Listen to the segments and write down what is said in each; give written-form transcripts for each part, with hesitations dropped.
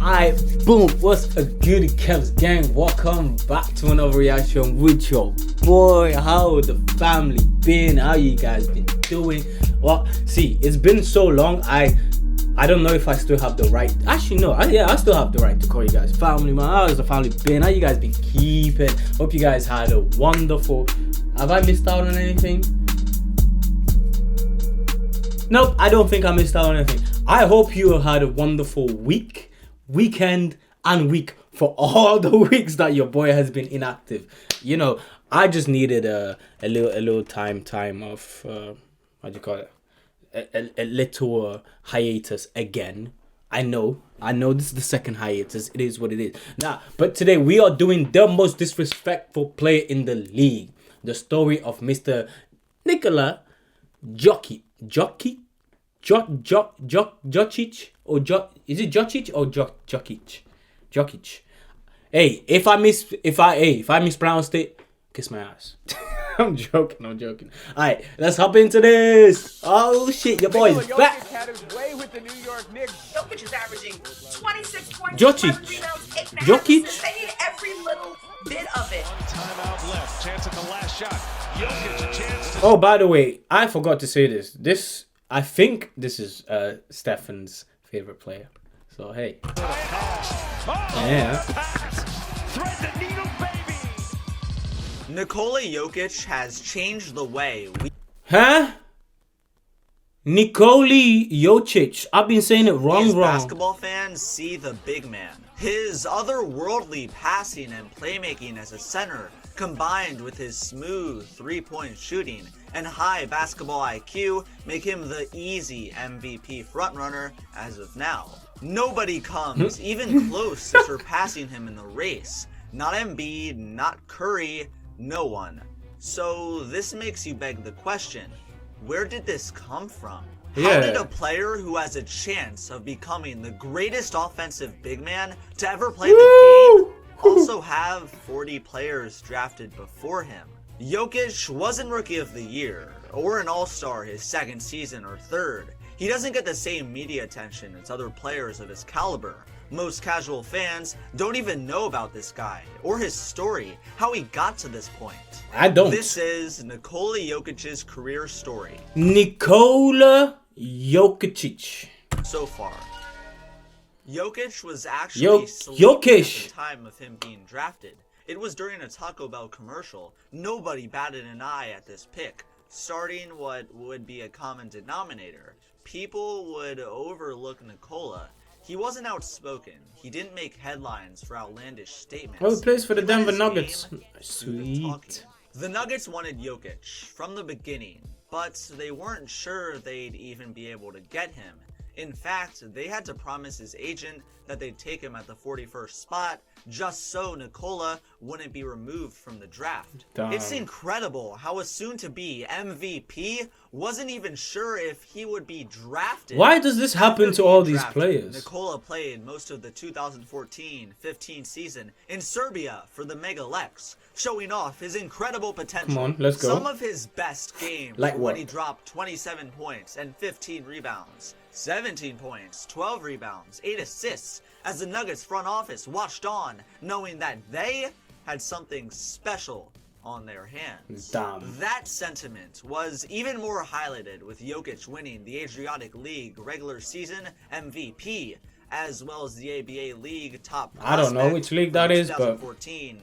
Alright, boom, what's a goody Kev's gang? Welcome back to another reaction with your boy. How the family been? How you guys been doing? Well, see, it's been so long, I don't know if I still have the right. Actually, no, I still have the right to call you guys family, man. How's the family been? How you guys been keeping? Hope you guys had a wonderful. Have I missed out on anything? Nope, I don't think I missed out on anything. I hope you had a wonderful weekend, and week for all the weeks that your boy has been inactive. You know, I just needed a little time of what do you call it? A little hiatus again. I know this is the second hiatus. It is what it is. Nah, but today we are doing the most disrespectful player in the league. The story of Mr. Nikola Jokic. Jokic or is it Jokic or Jokic? Hey, if I mispronounced it, kiss my ass. I'm joking. Alright, let's hop into this. Oh shit, your boy is back. Had his way with the New York Knicks. Jokic is averaging 26 points, Jokic. 11 rebounds, 8.5 Jokic. assists. They need every little bit of it. Timeout left. Chance at the last shot. Jokic a chance to... Oh, by the way, I forgot to say this. I think this is Stefan's favorite player. So hey. Yeah. Thread the needle, baby. Nikola Jokic has changed the way we Nikola Jokic. I've been saying it wrong. basketball fans see the big man. His otherworldly passing and playmaking as a center, combined with his smooth three-point shooting and high basketball IQ, make him the easy MVP frontrunner as of now. Nobody comes even close to surpassing him in the race. Not Embiid, not Curry, no one. So this makes you beg the question, where did this come from? How did a player who has a chance of becoming the greatest offensive big man to ever play the game also have 40 players drafted before him? Jokic wasn't Rookie of the Year or an All-Star his second season or third. He doesn't get the same media attention as other players of his caliber. Most casual fans don't even know about this guy or his story, how he got to this point. I don't. This is Nikola Jokic's career story. Nikola Jokic. So far, Jokic was actually sleeping at the time of him being drafted. It was during a Taco Bell commercial. Nobody batted an eye at this pick, starting what would be a common denominator. People would overlook Nikola. He wasn't outspoken. He didn't make headlines for outlandish statements. Oh, he plays for the He let Denver his Nuggets. game do the Sweet. talking. The Nuggets wanted Jokic from the beginning, but they weren't sure they'd even be able to get him. In fact, they had to promise his agent that they'd take him at the 41st spot just so Nikola wouldn't be removed from the draft. Damn. It's incredible how a soon-to-be MVP wasn't even sure if he would be drafted. Why does this happen After to all being these drafted, players? Nikola played most of the 2014-15 season in Serbia for the Mega Lex, showing off his incredible potential. Come on, let's go. Some of his best games Like were what? when he dropped 27 points and 15 rebounds, 17 points, 12 rebounds, 8 assists, as the Nuggets front office watched on, knowing that they had something special on their hands. Damn. That sentiment was even more highlighted with Jokic winning the Adriatic League regular season MVP, as well as the ABA League top I don't know which league that is, but 2014-15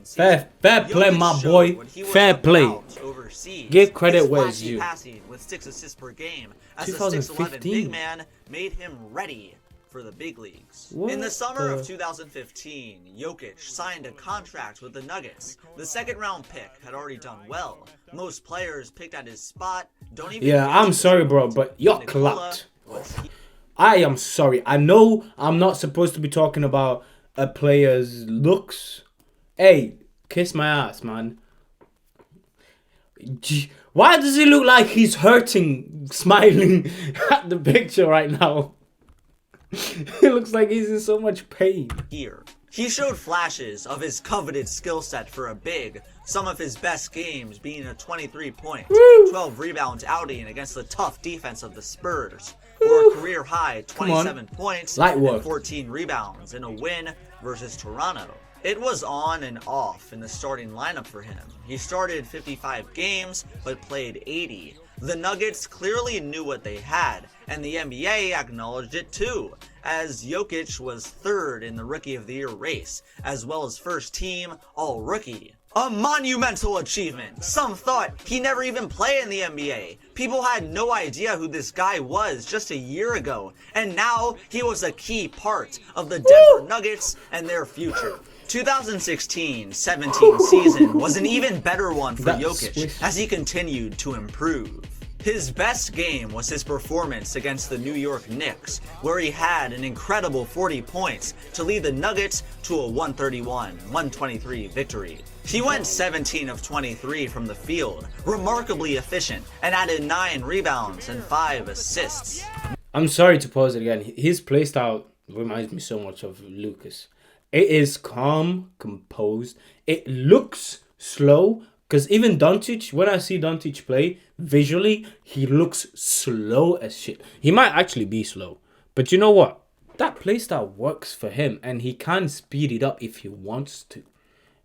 season. fair play, Jokic my showed boy. what he was Fair play. about overseas. Give credit His where it's flashy due. passing with 6 assists per game as a 2015. 6'11" big man made him ready for the big leagues. What In the summer the- of 2015, Jokic signed a contract with the Nuggets. The second round pick had already done well. Most players picked at his spot don't even Yeah, get I'm to this sorry, bro, point. but you're Nikola clapped. was I am sorry. I know I'm not supposed to be talking about a player's looks. Hey, kiss my ass, man. Why does he look like he's hurting, smiling at the picture right now? It looks like he's in so much pain. here. He showed flashes of his coveted skill set for a big, some of his best games being a 23-point, 12-rebound outing against the tough defense of the Spurs. for a career-high Come on. 27 points Light and work. 14 rebounds in a win versus Toronto. It was on and off in the starting lineup for him. He started 55 games, but played 80. The Nuggets clearly knew what they had, and the NBA acknowledged it too, as Jokic was third in the Rookie of the Year race, as well as first team All-Rookie. A monumental achievement! Some thought he'd never even play in the NBA. People had no idea who this guy was just a year ago, and now he was a key part of the Denver Nuggets and their future. 2016-17 season was an even better one for Jokic as he continued to improve. His best game was his performance against the New York Knicks, where he had an incredible 40 points to lead the Nuggets to a 131-123 victory. He went 17 of 23 from the field, remarkably efficient, and added 9 rebounds and 5 assists. I'm sorry to pause it again. His playstyle reminds me so much of Lucas. It is calm, composed. It looks slow. Because even Doncic, when I see Doncic play, visually, he looks slow as shit. He might actually be slow. But you know what? That playstyle works for him. And he can speed it up if he wants to.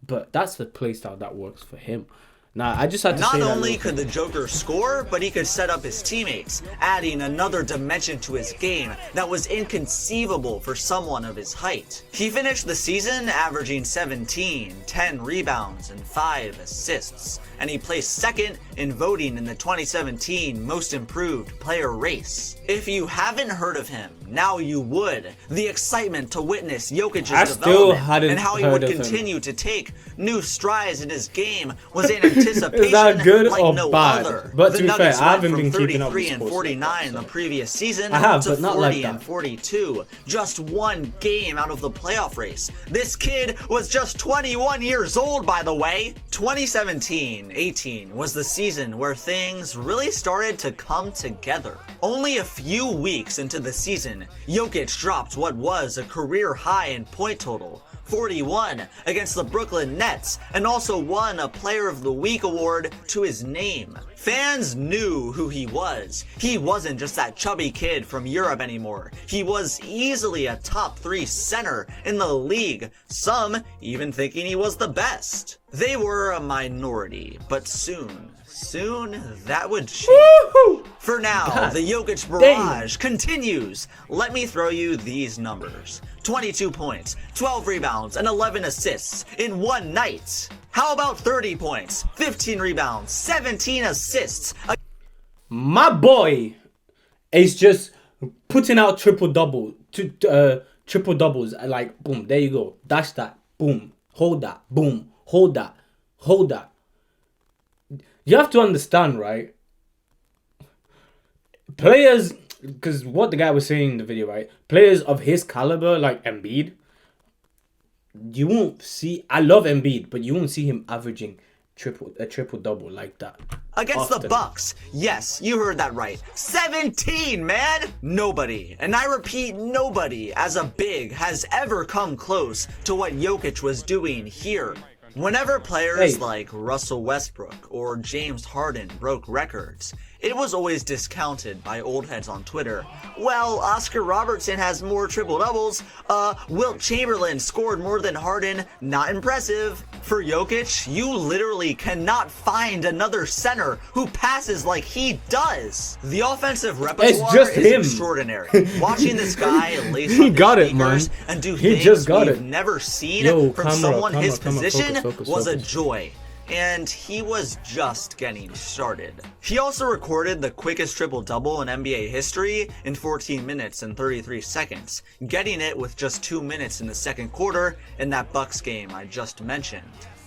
But that's the playstyle that works for him. Nah, I just had to say that. Not only could the Joker score, but he could set up his teammates, adding another dimension to his game that was inconceivable for someone of his height. He finished the season averaging 17, 10 rebounds, and 5 assists, and he placed second in voting in the 2017 Most Improved Player race. If you haven't heard of him, now you would. The excitement to witness Jokic's development and how he would continue to take new strides in his game was in anticipation Is that good like or no bad? other. But the to be fair, Nuggets I haven't went been from keeping up with 33 and sports 49 like the previous season I have, to but not 40 like and that. 42, just one game out of the playoff race. This kid was just 21 years old, by the way. 2017-18 was the season where things really started to come together. Only a few weeks into the season, Jokic dropped what was a career high in point total, 41, against the Brooklyn Nets, and also won a Player of the Week award to his name. Fans knew who he was. He wasn't just that chubby kid from Europe anymore. He was easily a top 3 center in the league, some even thinking he was the best. They were a minority, but soon that would change. Woo-hoo! For now, God the Jokic barrage continues. Let me throw you these numbers. 22 points, 12 rebounds, and 11 assists in one night. How about 30 points, 15 rebounds, 17 assists? My boy is just putting out triple doubles. Like, boom, there you go. Dash that. Boom. Hold that. Boom. Hold that. Hold that. You have to understand, right? Players, because what the guy was saying in the video, right? Players of his caliber, like Embiid, you won't see. I love Embiid, but you won't see him averaging a triple double like that. Against often. the Bucks. Yes, you heard that right. 17, man! Nobody, and I repeat, nobody as a big has ever come close to what Jokic was doing here. Whenever players like Russell Westbrook or James Harden broke records, it was always discounted by old heads on Twitter. Well, Oscar Robertson has more triple-doubles. Wilt Chamberlain scored more than Harden. Not impressive. For Jokic, you literally cannot find another center who passes like he does. The offensive repertoire just is him. extraordinary. Watching this guy lace He up got his it, man. sneakers and do He things just got we've it. never seen from Yo, someone his camera, position focus, was a focus. joy. And he was just getting started. He also recorded the quickest triple-double in NBA history in 14 minutes and 33 seconds, getting it with just 2 minutes in the second quarter in that Bucks game I just mentioned.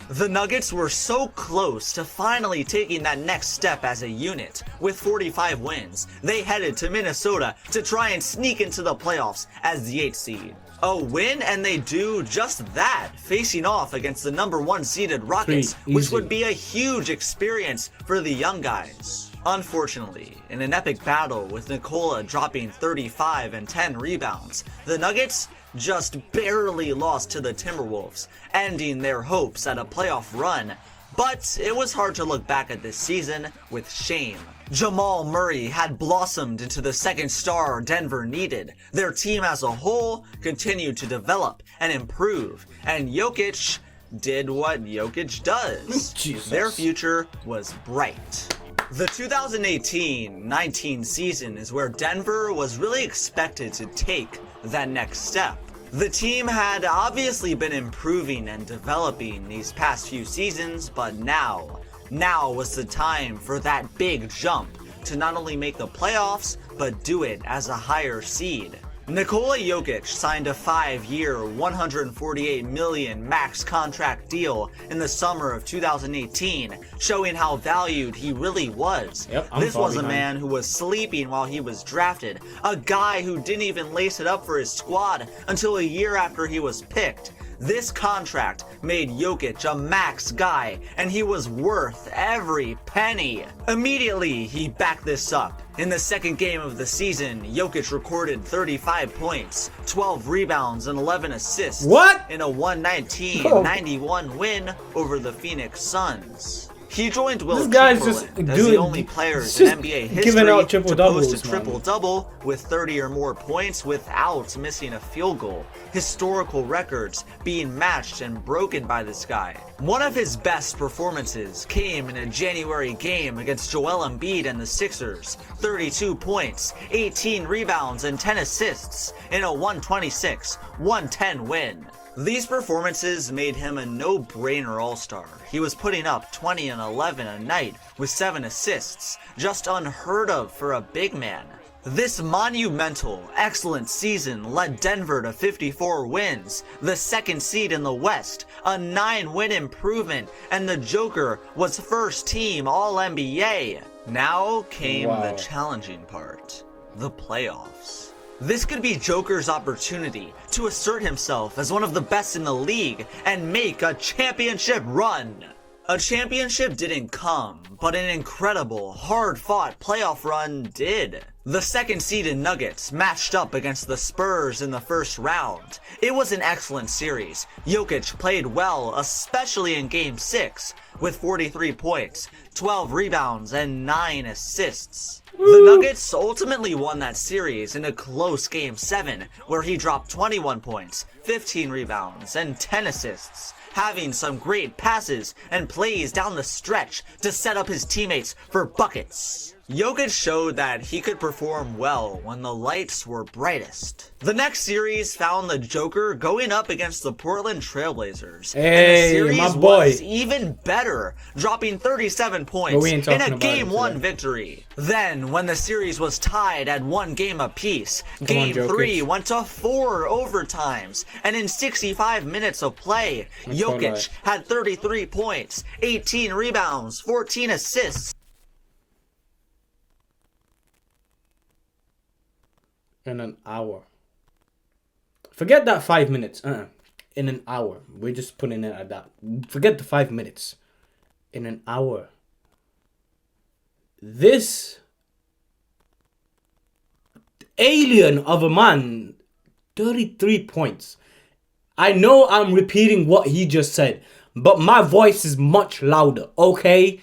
The Nuggets were so close to finally taking that next step as a unit. With 45 wins, they headed to Minnesota to try and sneak into the playoffs as the 8th seed. A win, and they do just that, facing off against the number 1 seeded Rockets, which would be a huge experience for the young guys. Unfortunately, in an epic battle with Nikola dropping 35 and 10 rebounds, the Nuggets just barely lost to the Timberwolves, ending their hopes at a playoff run But it was hard to look back at this season with shame. Jamal Murray had blossomed into the second star Denver needed. Their team as a whole continued to develop and improve, and Jokic did what Jokic does. Jesus. Their future was bright. The 2018-19 season is where Denver was really expected to take that next step. The team had obviously been improving and developing these past few seasons, but now was the time for that big jump to not only make the playoffs, but do it as a higher seed. Nikola Jokic signed a 5-year, $148 million max contract deal in the summer of 2018, showing how valued he really was. This was a man who was sleeping while he was drafted, a guy who didn't even lace it up for his squad until a year after he was picked. This contract made Jokic a max guy, and he was worth every penny. Immediately, he backed this up. In the second game of the season, Jokic recorded 35 points, 12 rebounds, and 11 assists in a 119-91 win over the Phoenix Suns. He joined Will Chamberlain as the only players in NBA history to post a triple-double with 30 or more points without missing a field goal. Historical records being matched and broken by this guy. One of his best performances came in a January game against Joel Embiid and the Sixers. 32 points, 18 rebounds, and 10 assists in a 126-110 win. These performances made him a no-brainer all-star. He was putting up 20 and 11 a night with 7 assists, just unheard of for a big man. This monumental, excellent season led Denver to 54 wins, the second seed in the West, a 9-win improvement, and the Joker was first team All-NBA. Now came the challenging part, the playoffs. This could be Joker's opportunity to assert himself as one of the best in the league and make a championship run. A championship didn't come, but an incredible, hard-fought playoff run did. The second-seeded Nuggets matched up against the Spurs in the first round. It was an excellent series. Jokic played well, especially in Game 6, with 43 points, 12 rebounds, and 9 assists. The Nuggets ultimately won that series in a close Game 7, where he dropped 21 points, 15 rebounds, and 10 assists, having some great passes and plays down the stretch to set up his teammates for buckets. Jokic showed that he could perform well when the lights were brightest. The next series found the Joker going up against the Portland Trailblazers. And the series was even better, dropping 37 points in a Game 1 victory. Then, when the series was tied at 1 game apiece, Game 3 went to 4 overtimes, and in 65 minutes of play, Jokic had 33 points, 18 rebounds, 14 assists. In an hour. Forget that 5 minutes. In an hour. We're just putting it at that. Forget the 5 minutes. In an hour. This alien of a man, 33 points. I know I'm repeating what he just said, but my voice is much louder, okay?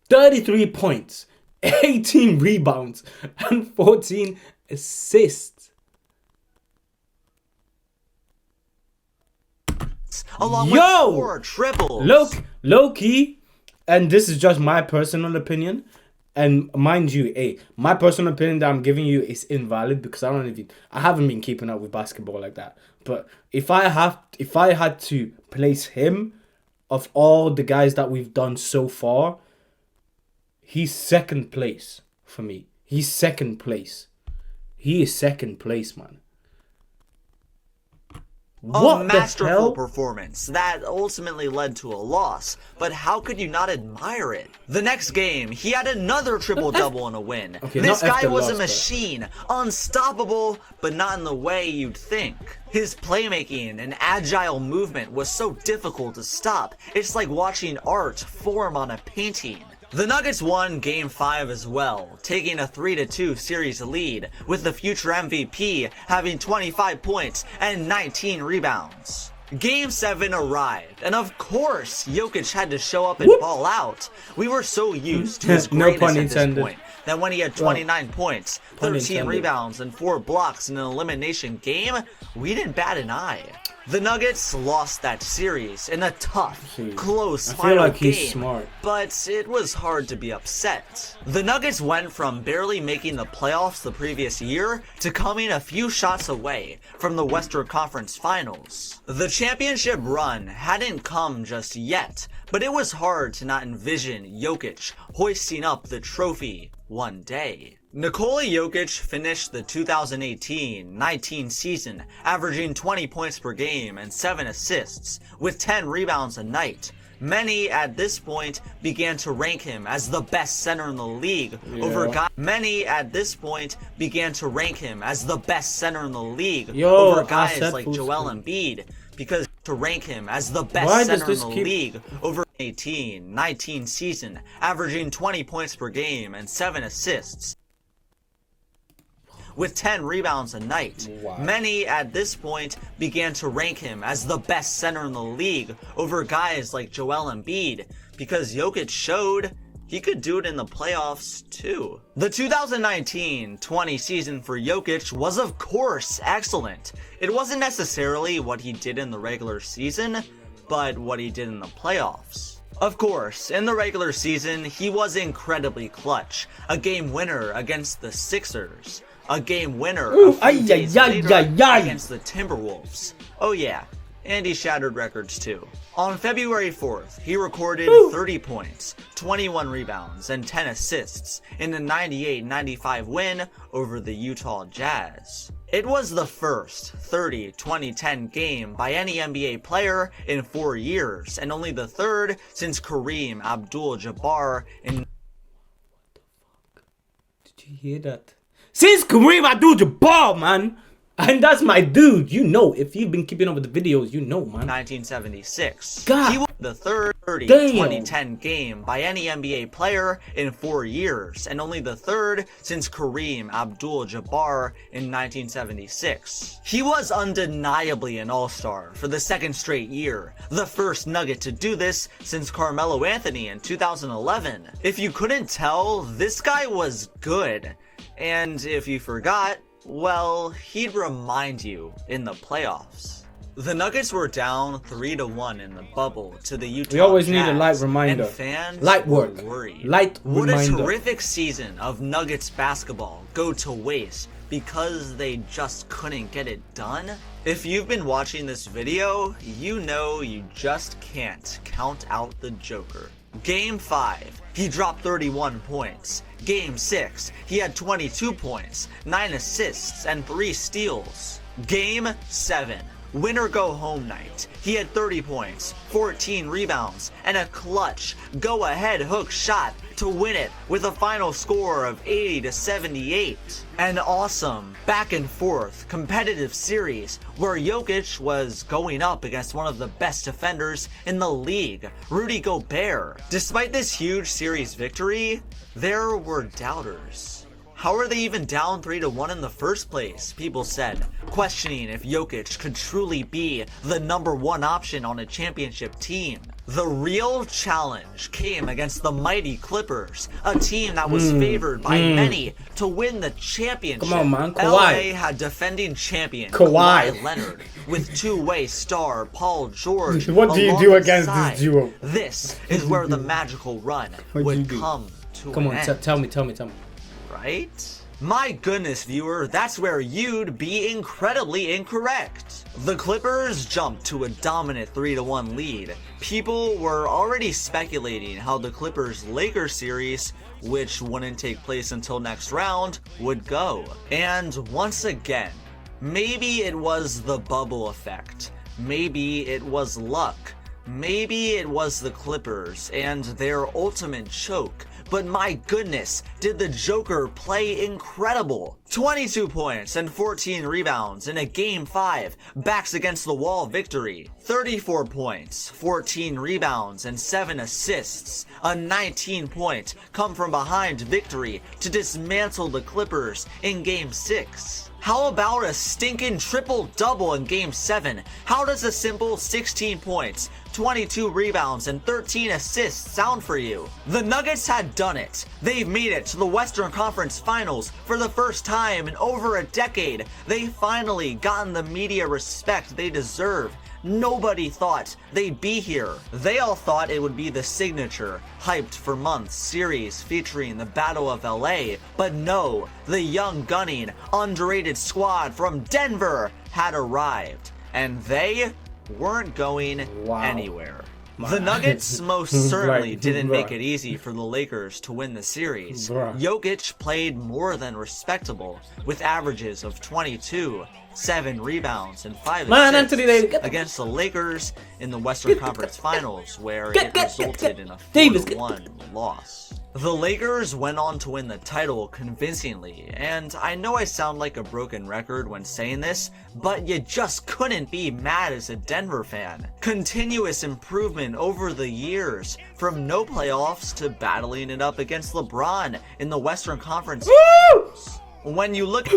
33 points, 18 rebounds, and 14 assists. Along with 4 triples. Low-key, and this is just my personal opinion, and mind you, my personal opinion that I'm giving you is invalid because I haven't been keeping up with basketball like that. But if I had to place him of all the guys that we've done so far, he's second place for me. He's second place. He is second place, man. A masterful performance that ultimately led to a loss, but how could you not admire it? The next game, he had another triple-double in a win. This guy was a machine, unstoppable, but not in the way you'd think. His playmaking and agile movement was so difficult to stop, it's like watching art form on a painting. The Nuggets won Game 5 as well, taking a 3-2 series lead, with the future MVP having 25 points and 19 rebounds. Game 7 arrived, and of course, Jokic had to show up and ball out. We were so used to his No greatness pun at this intended. point that when he had 29 points, Pun 13 intended. rebounds, and 4 blocks in an elimination game, we didn't bat an eye. The Nuggets lost that series in a tough, close I feel final like he's game, smart. but it was hard to be upset. The Nuggets went from barely making the playoffs the previous year to coming a few shots away from the Western Conference Finals. The championship run hadn't come just yet, but it was hard to not envision Jokic hoisting up the trophy one day. Nikola Jokic finished the 2018-19 season averaging 20 points per game and 7 assists, with 10 rebounds a night. Many at this point began to rank him as the best center in the league over guys. Many at this point began to rank him as the best center in the league over guys like Joel Embiid, because to rank him as the best center in the league over 18-19 season, averaging 20 points per game and 7 assists, with 10 rebounds a night. Many at this point began to rank him as the best center in the league over guys like Joel Embiid, because Jokic showed he could do it in the playoffs too. The 2019-20 season for Jokic was of course excellent. It wasn't necessarily what he did in the regular season, but what he did in the playoffs. Of course, in the regular season, he was incredibly clutch. A game winner against the Sixers. A game winner a few days later against the Timberwolves. Oh yeah, and he shattered records too. On February 4th, he recorded 30 points, 21 rebounds, and 10 assists in a 98-95 win over the Utah Jazz. It was the first 30-20-10 game by any NBA player in 4 years, and only the third since Kareem Abdul-Jabbar in... Did you hear that? Since Kareem Abdul-Jabbar, man. And that's my dude. You know, if you've been keeping up with the videos, you know, man. 1976. God. He was the third 30-20-10 game by any NBA player in 4 years, and only the third since Kareem Abdul-Jabbar in 1976. He was undeniably an all-star for the second straight year, the first Nugget to do this since Carmelo Anthony in 2011. If you couldn't tell, this guy was good. And if you forgot, well, he'd remind you in the playoffs. The Nuggets were down 3-1 in the bubble to the Utah Jazz. We always need a light reminder. And fans light work. were worried. Light Would reminder. a terrific season of Nuggets basketball go to waste because they just couldn't get it done? If you've been watching this video, you know you just can't count out the Joker. Game 5, he dropped 31 points. Game 6, he had 22 points, 9 assists, and 3 steals. Game 7, winner go home night. He had 30 points, 14 rebounds, and a clutch go-ahead hook shot to win it with a final score of 80-78. An awesome back and forth competitive series where Jokic was going up against one of the best defenders in the league, Rudy Gobert. Despite this huge series victory, there were doubters. How are they even down 3-1 in the first place? People said, questioning if Jokic could truly be the #1 option on a championship team. The real challenge came against the mighty Clippers, a team that was favored by many to win the championship. Come on, man. Kawhi. LA had defending champion Kawhi Leonard with two-way star Paul George. What do you do against alongside. this duo? This is where the magical run would come to Come an on, end. tell me. Right? My goodness, viewer, that's where you'd be incredibly incorrect. The Clippers jumped to a dominant 3-1 lead. People were already speculating how the Clippers-Lakers series, which wouldn't take place until next round, would go. And once again, maybe it was the bubble effect. Maybe it was luck. Maybe it was the Clippers and their ultimate choke. But my goodness, did the Joker play incredible. 22 points and 14 rebounds in a Game 5 backs against the wall victory. 34 points, 14 rebounds, and 7 assists. A 19-point come from behind victory to dismantle the Clippers in Game 6. How about a stinking triple-double in Game 7? How does a simple 16 points, 22 rebounds, and 13 assists sound for you? The Nuggets had done it. They've made it to the Western Conference Finals for the first time in over a decade. They finally gotten the media respect they deserve. Nobody thought they'd be here. They all thought it would be the signature, hyped for months series featuring the Battle of LA. But no, the young gunning, underrated squad from Denver had arrived. And they weren't going anywhere. The Nuggets most certainly didn't make it easy for the Lakers to win the series. Jokic played more than respectable, with averages of 22, 7 rebounds, and 5 assists against the Lakers in the Western Conference Finals, where it resulted in a 4-1 loss. The Lakers went on to win the title convincingly, and I know I sound like a broken record when saying this, but you just couldn't be mad as a Denver fan. Continuous improvement over the years, from no playoffs to battling it up against LeBron in the Western Conference Finals. When you look,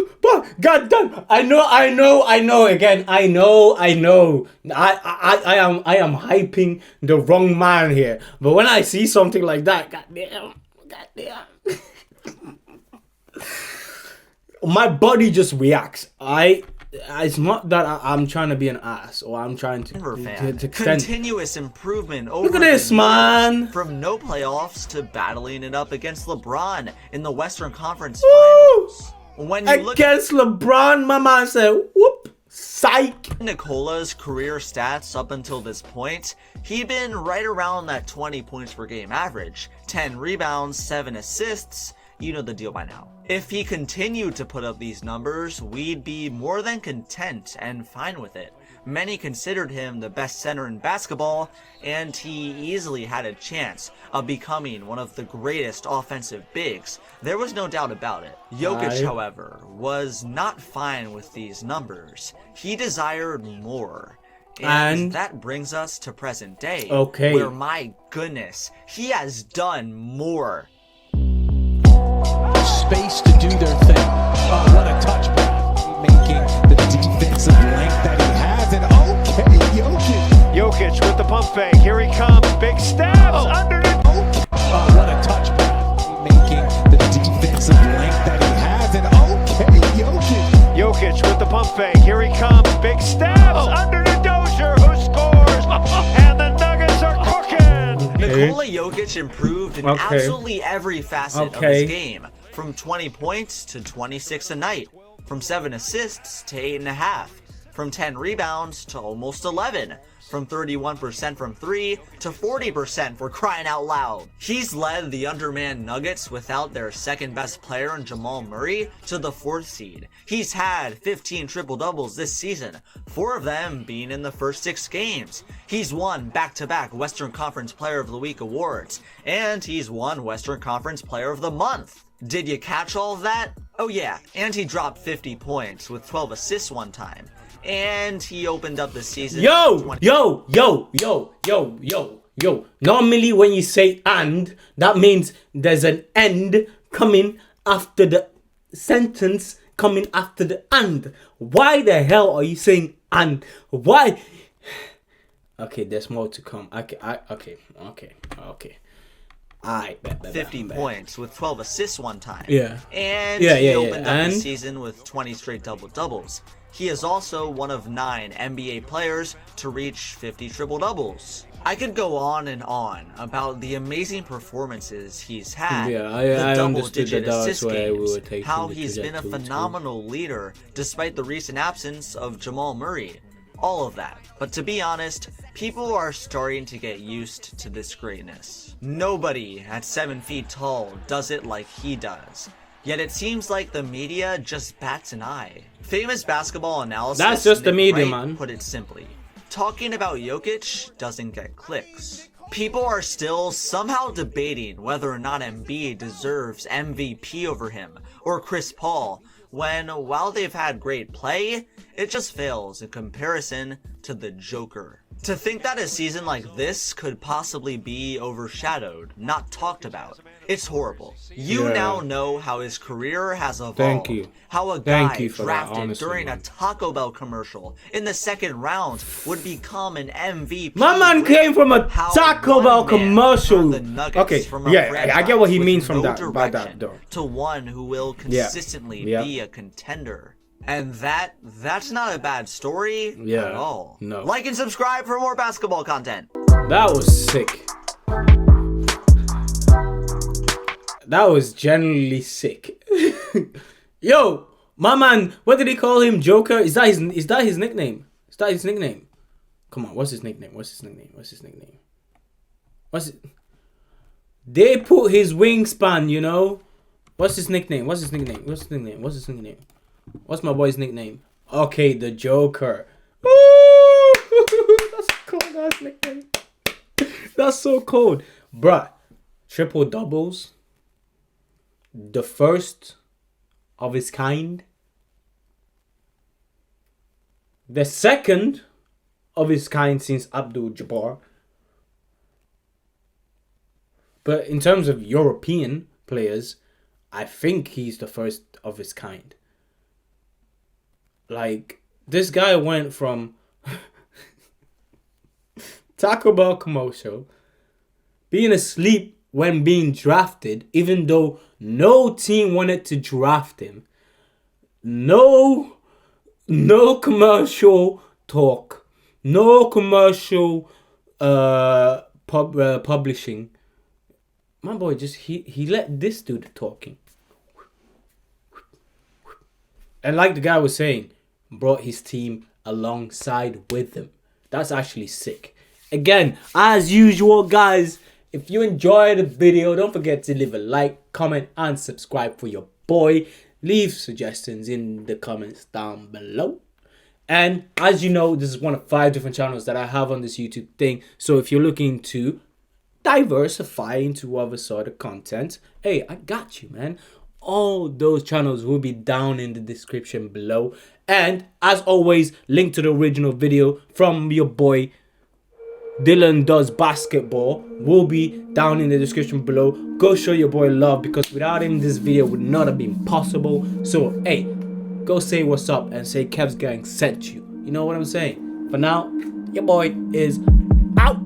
God damn! I know. Again, I know. I am hyping the wrong man here. But when I see something like that, goddamn, my body just reacts. It's not that I'm trying to be an ass or I'm trying to extend. Continuous improvement over Look at this, man. From no playoffs to battling it up against LeBron in the Western Conference Finals. When you look against LeBron, my man said, whoop, psych. Nikola's career stats up until this point, he'd been right around that 20 points per game average, 10 rebounds, 7 assists. You know the deal by now. If he continued to put up these numbers, we'd be more than content and fine with it. Many considered him the best center in basketball, and he easily had a chance of becoming one of the greatest offensive bigs. There was no doubt about it. Jokic, however, was not fine with these numbers. He desired more. And that brings us to present day, where, my goodness, he has done more. Space to do their thing. Oh, what a touch pass. Making the defensive length that he has. And okay, Jokic with the pump fake. Here he comes. Big steps underneath. Oh, what a touch pass. Making the defensive length that he has. And okay, Jokic with the pump fake. Here he comes. Big steps underneath Dozier, who scores. And the Nuggets are cooking. Nikola Jokic improved in absolutely every facet of his game, from 20 points to 26 a night, from 7 assists to 8.5, from 10 rebounds to almost 11, from 31% from 3 to 40% for crying out loud. He's led the undermanned Nuggets without their second best player in Jamal Murray to the 4th seed. He's had 15 triple-doubles this season, 4 of them being in the first 6 games. He's won back-to-back Western Conference Player of the Week awards, and he's won Western Conference Player of the Month. Did you catch all of that? Oh yeah, and he dropped 50 points with 12 assists one time. And he opened up the season. Yo. Normally when you say and, that means there's an end coming after the sentence coming after the and. Why the hell are you saying and? Why? Okay, there's more to come. Okay. 50 points with 12 assists one time. Yeah. And he opened up the season with 20 straight double-doubles. He is also one of 9 NBA players to reach 50 triple-doubles. I could go on and on about the amazing performances he's had, the double-digit assist games, how he's been a phenomenal leader despite the recent absence of Jamal Murray. All of that. But to be honest, people are starting to get used to this greatness. Nobody at 7 feet tall does it like he does. Yet it seems like the media just bats an eye. Famous basketball analysis that's just the media, man. Put it simply. Talking about Jokic doesn't get clicks. People are still somehow debating whether or not Embiid deserves MVP over him, or Chris Paul, when, while they've had great play, it just fails in comparison to the Joker. To think that a season like this could possibly be overshadowed, not talked about, it's horrible. You now know how his career has evolved. Thank you. How a Thank guy you for drafted that, honestly, during man. a Taco Bell commercial in the second round would become an MVP. My man came from a How Taco one Bell man commercial. turned the Nuggets Okay, from a yeah, I franchise get what he with means from no that, by that, direction though. to one who will consistently be a contender. And that's not a bad story at all. No. Like and subscribe for more basketball content. That was sick. That was genuinely sick. Yo, my man, what did he call him? Joker? Is that his nickname? Is that his nickname? Come on, what's his nickname? They put his wingspan, you know? What's his nickname? What's my boy's nickname? Okay, the Joker. Woo! That's a cold ass nickname. That's so cold. Bruh, triple doubles. The first of his kind. The second of his kind since Abdul-Jabbar. But in terms of European players, I think he's the first of his kind. Like, this guy went from Taco Bell commercial, being asleep when being drafted, even though no team wanted to draft him. No commercial talk. No commercial publishing. My boy just, he let this do the talking. And like the guy was saying, brought his team alongside with him. That's actually sick. Again, as usual, guys, if you enjoyed the video, don't forget to leave a like, comment, and subscribe for your boy. Leave suggestions in the comments down below. And as you know, this is one of 5 different channels that I have on this YouTube thing. So if you're looking to diversify into other sort of content, hey, I got you, man. All those channels will be down in the description below. And as always, link to the original video from your boy Dylan Does Basketball will be down in the description below. Go show your boy love, because without him this video would not have been possible. So hey, go say what's up and say Kev's Gang sent you. You know what I'm saying? For now, your boy is out.